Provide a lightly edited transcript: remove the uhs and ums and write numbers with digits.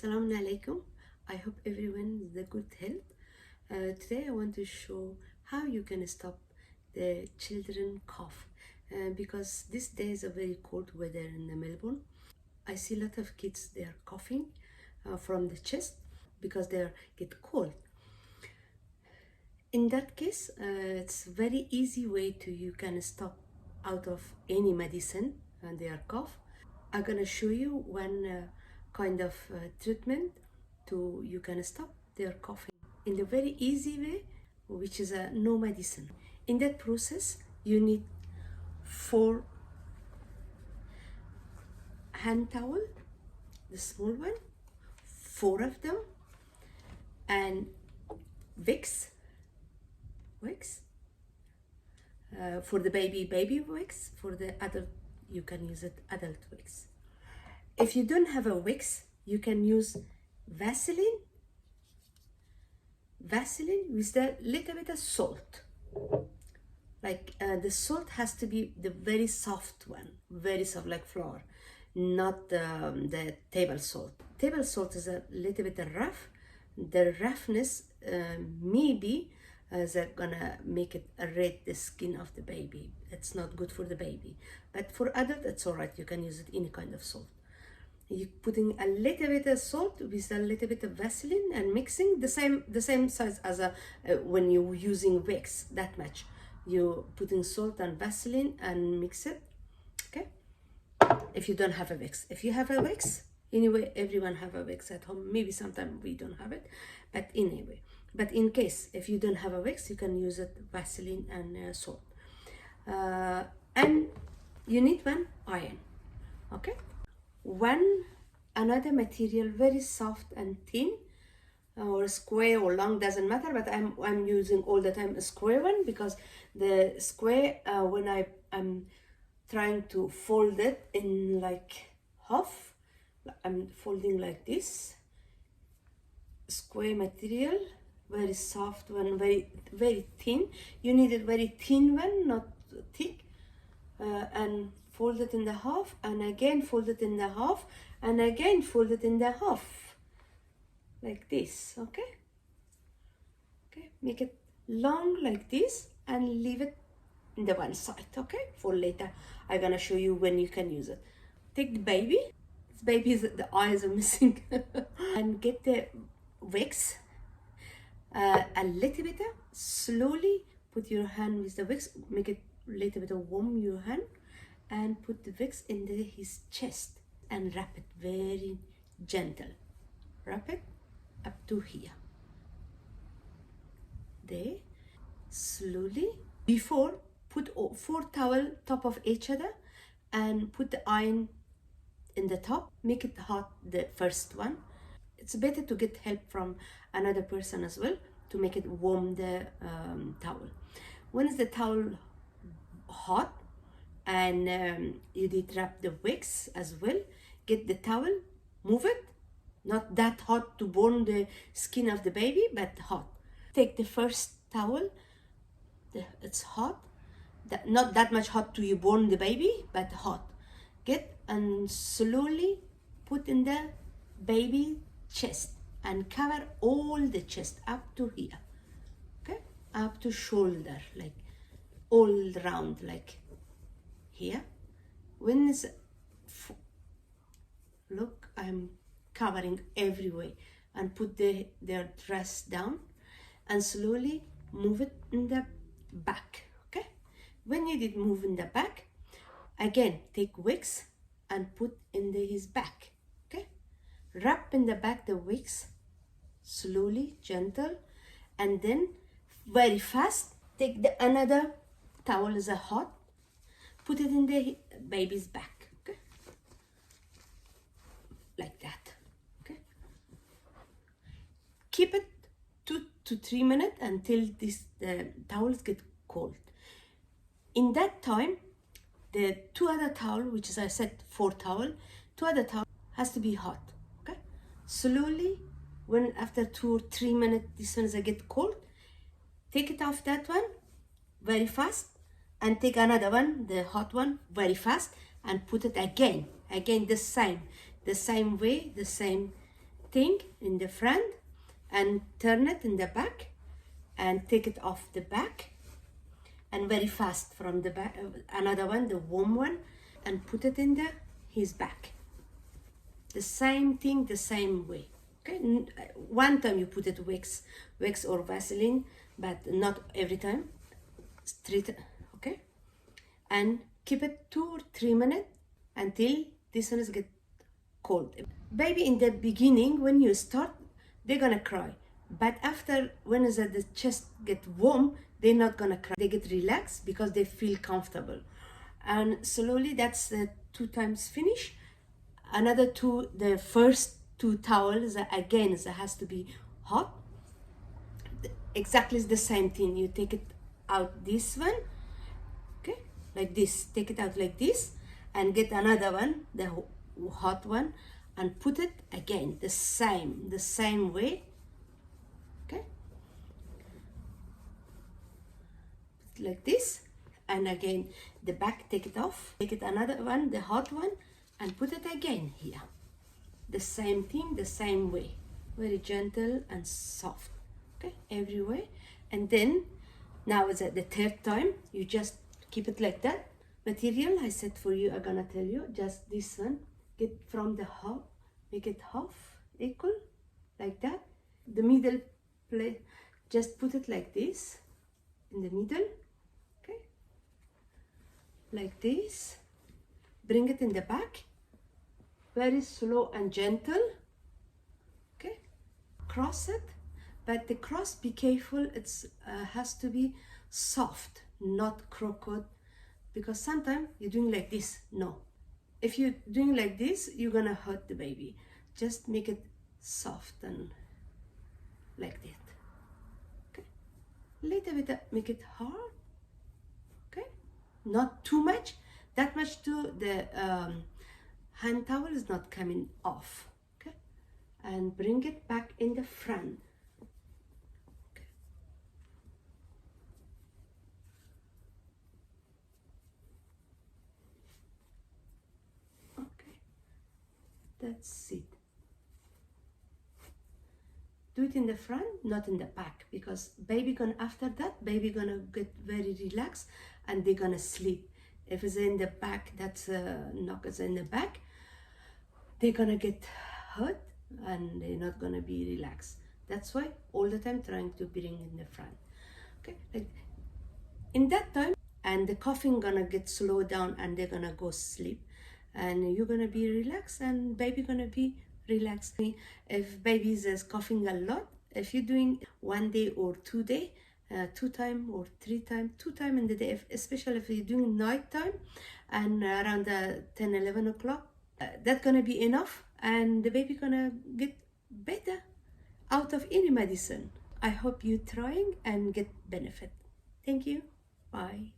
Assalamu alaikum. I hope everyone is in good health. Today I want to show how you can stop the children cough because these days are very cold weather in the Melbourne. I see a lot of kids, they are coughing from the chest because they get cold. In that case, it's very easy way to you can stop out of any medicine and their cough. I'm gonna show you one kind of treatment to you can stop their coughing in the very easy way, which is no medicine. In that process, you need 4 hand towel, the small one, 4 of them, and Vicks for the baby Vicks. For the adult, you can use it adult Vicks. If you don't have a Vicks, you can use Vaseline with a little bit of salt. Like the salt has to be the very soft one, very soft, like flour, not the table salt. Table salt is a little bit rough. The roughness maybe they're gonna make it red the skin of the baby. It's not good for the baby, but for adult it's all right. You can use it any kind of salt. You putting a little bit of salt with a little bit of Vaseline and mixing the same size as when you're using Vicks, that much. You putting salt and Vaseline and mix it. Okay. If you don't have a Vicks, if you have a Vicks, anyway, everyone have a Vicks at home. Maybe sometimes we don't have it, but anyway. But in case if you don't have a Vicks, you can use it Vaseline and salt. And you need one iron. Okay. One another material, very soft and thin, or square or long, doesn't matter, but I'm using all the time a square one because the square when I'm trying to fold it in like half, I'm folding like this. Square material, very soft one, very thin. You need a very thin one, not thick, and fold it in the half, and again fold it in the half, and again fold it in the half, like this. Okay, make it long like this and leave it in the one side. Okay, for later I'm gonna show you when you can use it. Take the baby. This baby's the eyes are missing and get the Vicks, a little bit, slowly put your hand with the Vicks, make it a little bit of warm your hand, and put the Vicks in his chest and wrap it very gentle. Wrap it up to here. There, slowly. Before, put 4 towel top of each other and put the iron in the top. Make it hot, the first one. It's better to get help from another person as well to make it warm the towel. Once the towel hot, and you did wrap the Vicks as well, get the towel, move it, not that hot to burn the skin of the baby, but hot. Take the first towel, it's hot, not that much hot to you burn the baby, but hot. Get and slowly put in the baby chest and cover all the chest up to here. Okay, up to shoulder, like all round, like here. When is look, I'm covering everywhere, and put their dress down and slowly move it in the back. Okay, when you did move in the back, again take Vicks and put in his back. Okay, wrap in the back the Vicks, slowly, gentle, and then very fast take the another towel is a hot, put it in the baby's back. Okay, like that. Okay, keep it 2 to 3 minutes until the towels get cold. In that time, the 2 other towel, which is I said 4 towel, 2 other towel has to be hot. Okay, slowly, when after 2 or 3 minutes, this one is get cold, take it off that one very fast, and take another one, the hot one, very fast, and put it again the same way, the same thing in the front and turn it in the back and take it off the back, and very fast from the back, another one, the warm one, and put it in his back. The same thing, the same way. Okay, one time you put it wax or Vaseline, but not every time. Okay, and keep it 2 or 3 minutes until this one is get cold. Baby, in the beginning when you start, they're gonna cry, but after when is the chest get warm, they're not gonna cry. They get relaxed because they feel comfortable, and slowly that's the 2 times finish. Another 2, the first 2 towels again, it has to be hot. Exactly the same thing. You take it out this one, okay, like this. Take it out like this, and get another one, the hot one, and put it again the same way. Okay, like this, and again the back, take it off, take it another one, the hot one, and put it again here. The same thing, the same way, very gentle and soft. Okay, every way. And then now is at the 3rd time, you just keep it like that. Material I said for you, I'm gonna tell you, just this one, get from the half, make it half equal, like that. The middle plate, just put it like this in the middle, okay, like this. Bring it in the back, very slow and gentle. Okay, cross it, but the cross, be careful, it's has to be soft, not crooked, because sometimes you're doing like this. No, if you're doing like this, you're gonna hurt the baby. Just make it soft and like that. Okay, little bit, make it hard. Okay, not too much. That much too, the hand towel is not coming off. Okay, and bring it back in the front. Okay. Okay, that's it. Do it in the front, not in the back, because baby gonna, after that, baby gonna get very relaxed and they're gonna sleep. If it's in the back, that's knock is in the back, they're gonna get hurt and they're not gonna be relaxed. That's why all the time trying to bring in the front. Okay, like in that time, and the coughing gonna get slowed down and they're gonna go sleep, and you're gonna be relaxed and baby gonna be relaxed. If baby is coughing a lot, if you're doing 1 day or 2 day, 2 time or 3 time, 2 time in the day, especially if you're doing night time and around 10-11 o'clock, that's gonna be enough, and the baby gonna get better out of any medicine. I hope you trying and get benefit. Thank you. Bye.